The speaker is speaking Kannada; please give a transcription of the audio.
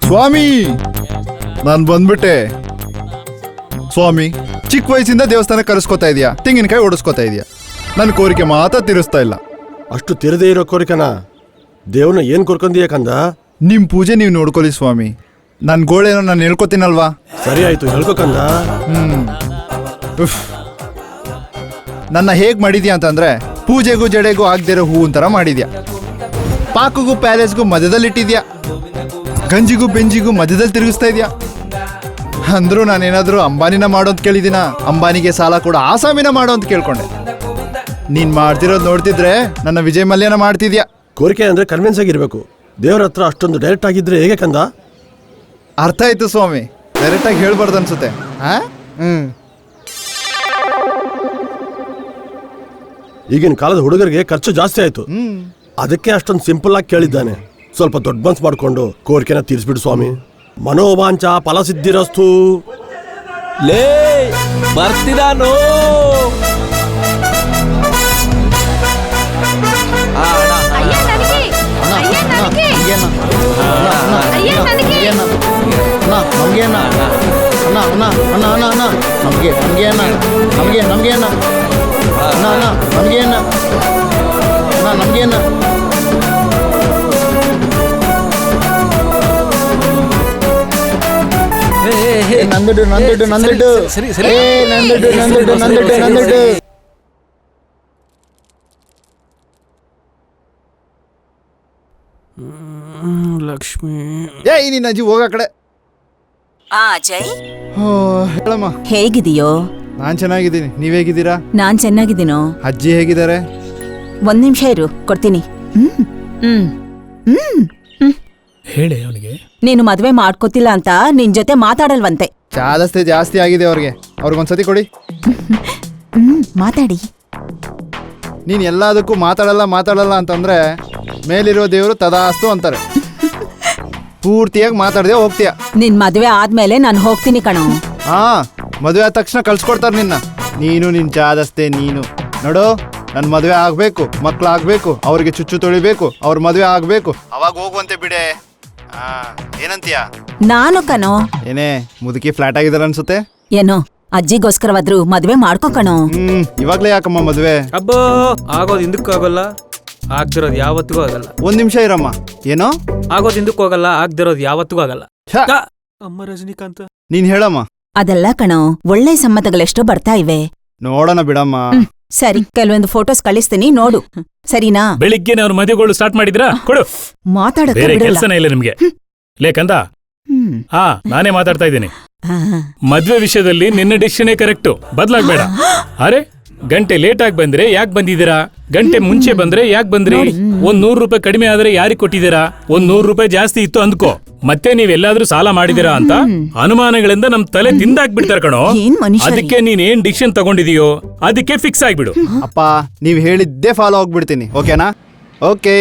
ಸ್ವಾಮಿ ನಾನು ಬಂದ್ಬಿಟ್ಟೆ. ಸ್ವಾಮಿ, ಚಿಕ್ಕ ವಯಸ್ಸಿಂದ ದೇವಸ್ಥಾನ ಕರೆಸ್ಕೊತಾ ಇದೀಯಾ, ತೆಂಗಿನಕಾಯಿ ಓಡಿಸ್ಕೊತಾ ಇದೀಯಾ, ನನ್ನ ಕೋರಿಕೆ ಮಾತ್ರ ತೀರಿಸ್ತಾ ಇಲ್ಲ. ಅಷ್ಟು ತಿರದೇ ಇರೋ ಕೋರಿಕೆನ ದೇವ್ರನ್ನ ಏನ್ ಕೋರ್ಕೊಂಡೀಯ ಕಂದ? ನಿಮ್ ಪೂಜೆ ನೀವು ನೋಡ್ಕೊಳ್ಳಿ ಸ್ವಾಮಿ. ನನ್ನ ಗೋಳೇನೋ ನಾನು ಹೇಳ್ಕೊತೀನಲ್ವಾ. ಸರಿ ಆಯ್ತು, ಹೇಳ್ಕೊ ಕಂದ. ನನ್ನ ಹೇಗ್ ಮಾಡಿದ್ಯಾ ಅಂತಂದ್ರೆ ಪೂಜೆಗೂ ಜಡೆಗೂ ಆಗದಿರೋ ಹೂ ಅಂತರ ಮಾಡಿದ್ಯಾ. ಪಾಕುಗೂ ಪ್ಯಾಲೇಸ್ಗೂ ಮಧ್ಯದಲ್ಲಿ ಇಟ್ಟಿದ್ಯಾ, ಗಂಜಿಗೂ ಬೆಂಜಿಗೂ ಮಧ್ಯದಲ್ಲಿ ತಿರುಗಿಸ್ತಾ ಇದೆಯಾ. ಅಂದ್ರೂ ನಾನೇನಾದರೂ ಅಂಬಾನಿನ ಮಾಡೋ ಅಂತ ಕೇಳಿದಿನ? ಅಂಬಾನಿಗೆ ಸಾಲ ಕೂಡ ಆಸಾಮಿನ ಮಾಡೋ ಅಂತ ಕೇಳ್ಕೊಂಡೆ. ನೀನ್ ಮಾಡ್ತಿರೋದು ನೋಡ್ತಿದ್ರೆ ನನ್ನ ವಿಜಯ್ ಮಲ್ಯನ ಮಾಡ್ತಿದ್ಯಾ. ಕೋರಿಕೆ ಅಂದ್ರೆ ಕನ್ವಿನ್ಸ್ ಆಗಿರ್ಬೇಕು. ದೇವ್ರ ಹತ್ರ ಅಷ್ಟೊಂದು ಡೈರೆಕ್ಟ್ ಆಗಿದ್ರೆ ಹೇಗೆ ಕಂದ? ಅರ್ಥ ಆಯ್ತು ಸ್ವಾಮಿ, ಡೈರೆಕ್ಟ್ ಆಗಿ ಹೇಳ್ಬಾರ್ದು ಅನ್ಸುತ್ತೆ. ಈಗಿನ ಕಾಲದ ಹುಡುಗರಿಗೆ ಖರ್ಚು ಜಾಸ್ತಿ ಆಯ್ತು, ಅದಕ್ಕೆ ಅಷ್ಟೊಂದು ಸಿಂಪಲ್ ಆಗಿ ಕೇಳಿದ್ದಾನೆ. ಸ್ವಲ್ಪ ದೊಡ್ಡ ಮನ್ಸು ಮಾಡ್ಕೊಂಡು ಕೋರಿಕೆನ ತೀರಿಸ್ಬಿಡು ಸ್ವಾಮಿ. ಮನೋವಾಂಚ ಫಲಸಿದ್ಧಿರಸ್ತು. ಲೇ ಬರ್ತಿದಾನು. ನಂದುಡು ನಂದುಡು ನಂದುಡು ಸರಿ ಸರಿ ನಂದುಡು ನಂದುಡು ನಂದುಡು ನಂದುಡು. ಲಕ್ಷ್ಮಿ. ನಿನ್ನ ಅಜ್ಜಿ ಹೋಗ ಕಡೆ. ಅಜಯ್, ಹೇಳಮ್ಮ. ಹೇಗಿದೆಯೋ? ನಾನ್ ಚೆನ್ನಾಗಿದ್ದೀನಿ, ನೀವ್ ಹೇಗಿದ್ದೀರಾ? ನಾನ್ ಚೆನ್ನಾಗಿದ್ದೀನೋ. ಅಜ್ಜಿ ಹೇಗಿದ್ದಾರೆ? ಒಂದ್ ನಿಮಿಷ ಇರು, ಕೊಡ್ತೀನಿ. ಹೇಳಿ ಅವನಿಗೆ. ನೀನು ಮದ್ವೆ ಮಾಡ್ಕೋತಿಲ್ಲ ಅಂತ ನಿನ್ ಜೊತೆ ಮಾತಾಡಲ್ವಂತೆ. ಚಾದಸ್ತೆ ಜಾಸ್ತಿ ಆಗಿದೆ ಅವ್ರಿಗೆ. ಅವ್ರಿಗೊಂದ್ಸತಿ ಕೊಡಿ. ಮಾತಾಡಿ. ನೀನ್ ಎಲ್ಲದಕ್ಕೂ ಮಾತಾಡಲ್ಲ ಅಂತಂದ್ರೆ ಮೇಲಿರೋ ದೇವರು ತದಾಸ್ತು ಅಂತಾರೆ. ಪೂರ್ತಿಯಾಗಿ ಮಾತಾಡದೆ ಹೋಗ್ತೀಯ. ನಿನ್ ಮದ್ವೆ ಆದ್ಮೇಲೆ ನಾನು ಹೋಗ್ತೀನಿ ಕಣೋ. ಮದುವೆ ಆದ ತಕ್ಷಣ ಕಳ್ಸ್ಕೊಡ್ತಾರ ನಿನ್ನ. ನೀನು ನಿನ್ ಚಾದಸ್ತೆ ನೀನು ನೋಡು. ನನ್ ಮದ್ವೆ ಆಗ್ಬೇಕು, ಮಕ್ಳಾಗ್ಬೇಕು, ಅವ್ರಿಗೆ ಚುಚ್ಚು ತೊಳಿಬೇಕು, ಅವ್ರ ಮದ್ವೆ ಆಗ್ಬೇಕು, ಅವಾಗ ಹೋಗುವಂತೆ ಬಿಡೆ. ಏನಂತೀಯ? ನಾನು ಕಣೋ. ಏನೇ ಮುದುಕಿ ಫ್ಲಾಟ್ ಆಗಿದಾರ ಅನ್ಸುತ್ತೆ. ಏನೋ ಅಜ್ಜಿಗೋಸ್ಕರವಾದ್ರು ಮದ್ವೆ ಮಾಡ್ಕೋ ಕಣೋ. ಇವಾಗ್ಲೇ ಯಾಕಮ್ಮ ಮದ್ವೆ? ಅಬ್ಬೋ, ಆಗೋದು ಹಿಂದಕ್ಕೂ ಆಗೋಲ್ಲ, ಆಗ್ದಿರೋದು ಯಾವತ್ತಿಗೂ ಆಗಲ್ಲ. ಒಂದ್ ನಿಮಿಷ ಇರಮ್ಮ. ಏನೋ ಆಗೋದು ಹಿಂದಕ್ಕೂ ಆಗಲ್ಲ, ಆಗ್ದಿರೋದು ಯಾವತ್ತಿಗೂ ಆಗಲ್ಲ. ಅಮ್ಮ ರಜನಿಕಾಂತ್, ನೀನ್ ಹೇಳಮ್ಮ. ಅದೆಲ್ಲ ಕಣೋ, ಒಳ್ಳೆ ಸಂಬಂಧಗಳೆಷ್ಟೋ ಬರ್ತಾ ಇವೆ. ನೋಡೋಣ ಬಿಡಮ್ಮ. ಸರಿ, ಕೆಲವೊಂದು ಫೋಟೋಸ್ ಕಳಿಸ್ತೀನಿ, ನೋಡು. ಸರಿನಾ? ಬೆಳಿಗ್ಗೆನೆ ಅವ್ರ ಮದುವೆಗಳು ಸ್ಟಾರ್ಟ್ ಮಾಡಿದ್ರಾ? ಕೊಡು. ಮಾತಾಡಕ್ಕೆ ಬೇರೆ ಬಿಡಲ್ಲ. ಕೆಲ್ಸನೇ ಇಲ್ಲ ನಿಮ್ಗೆ. ಲೇಕಂದ ನಾನೇ ಮಾತಾಡ್ತಾ ಇದ್ದೀನಿ. ಮದ್ವೆ ವಿಷಯದಲ್ಲಿ ನಿನ್ನ ಡಿಸಿಷನ್ ಕರೆಕ್ಟು, ಬದ್ಲಾಗ್ಬೇಡ. ಅರೆ, ಗಂಟೆ ಲೇಟ್ ಆಗಿ ಬಂದ್ರೆ ಯಾಕೆ ಬಂದಿದ್ದೀರಾ? ಗಂಟೆ ಮುಂಚೆ ಬಂದ್ರೆ ಯಾಕೆ ಬಂದ್ರಿ? ಒಂದ್ 100 ರೂಪಾಯಿ ಕಡಿಮೆ ಆದ್ರೆ ಯಾರಿಗೆ ಕೊಟ್ಟಿದ್ದೀರಾ? ಒಂದ್ 100 ರೂಪಾಯಿ ಜಾಸ್ತಿ ಇತ್ತು ಅಂದ್ಕೋ, ಮತ್ತೆ ನೀವೆಲ್ಲಾದ್ರೂ ಸಾಲ ಮಾಡಿದಿರಾ ಅಂತ ಅನುಮಾನಗಳಿಂದ ನಮ್ ತಲೆ ತಿಂದಾಕ್ಬಿಡ್ತಾರ ಕಣೋ. ಅದಕ್ಕೆ ನೀನ್ ಏನ್ ಡಿಸಿಷನ್ ತಗೊಂಡಿದೀಯೋ ಅದಕ್ಕೆ ಫಿಕ್ಸ್ ಆಗ್ಬಿಡು. ಅಪ್ಪ, ನೀವ್ ಹೇಳಿದ್ದೇ ಫಾಲೋ ಆಗ್ಬಿಡ್ತೀನಿ. ಓಕೆನಾ? ಓಕೆ.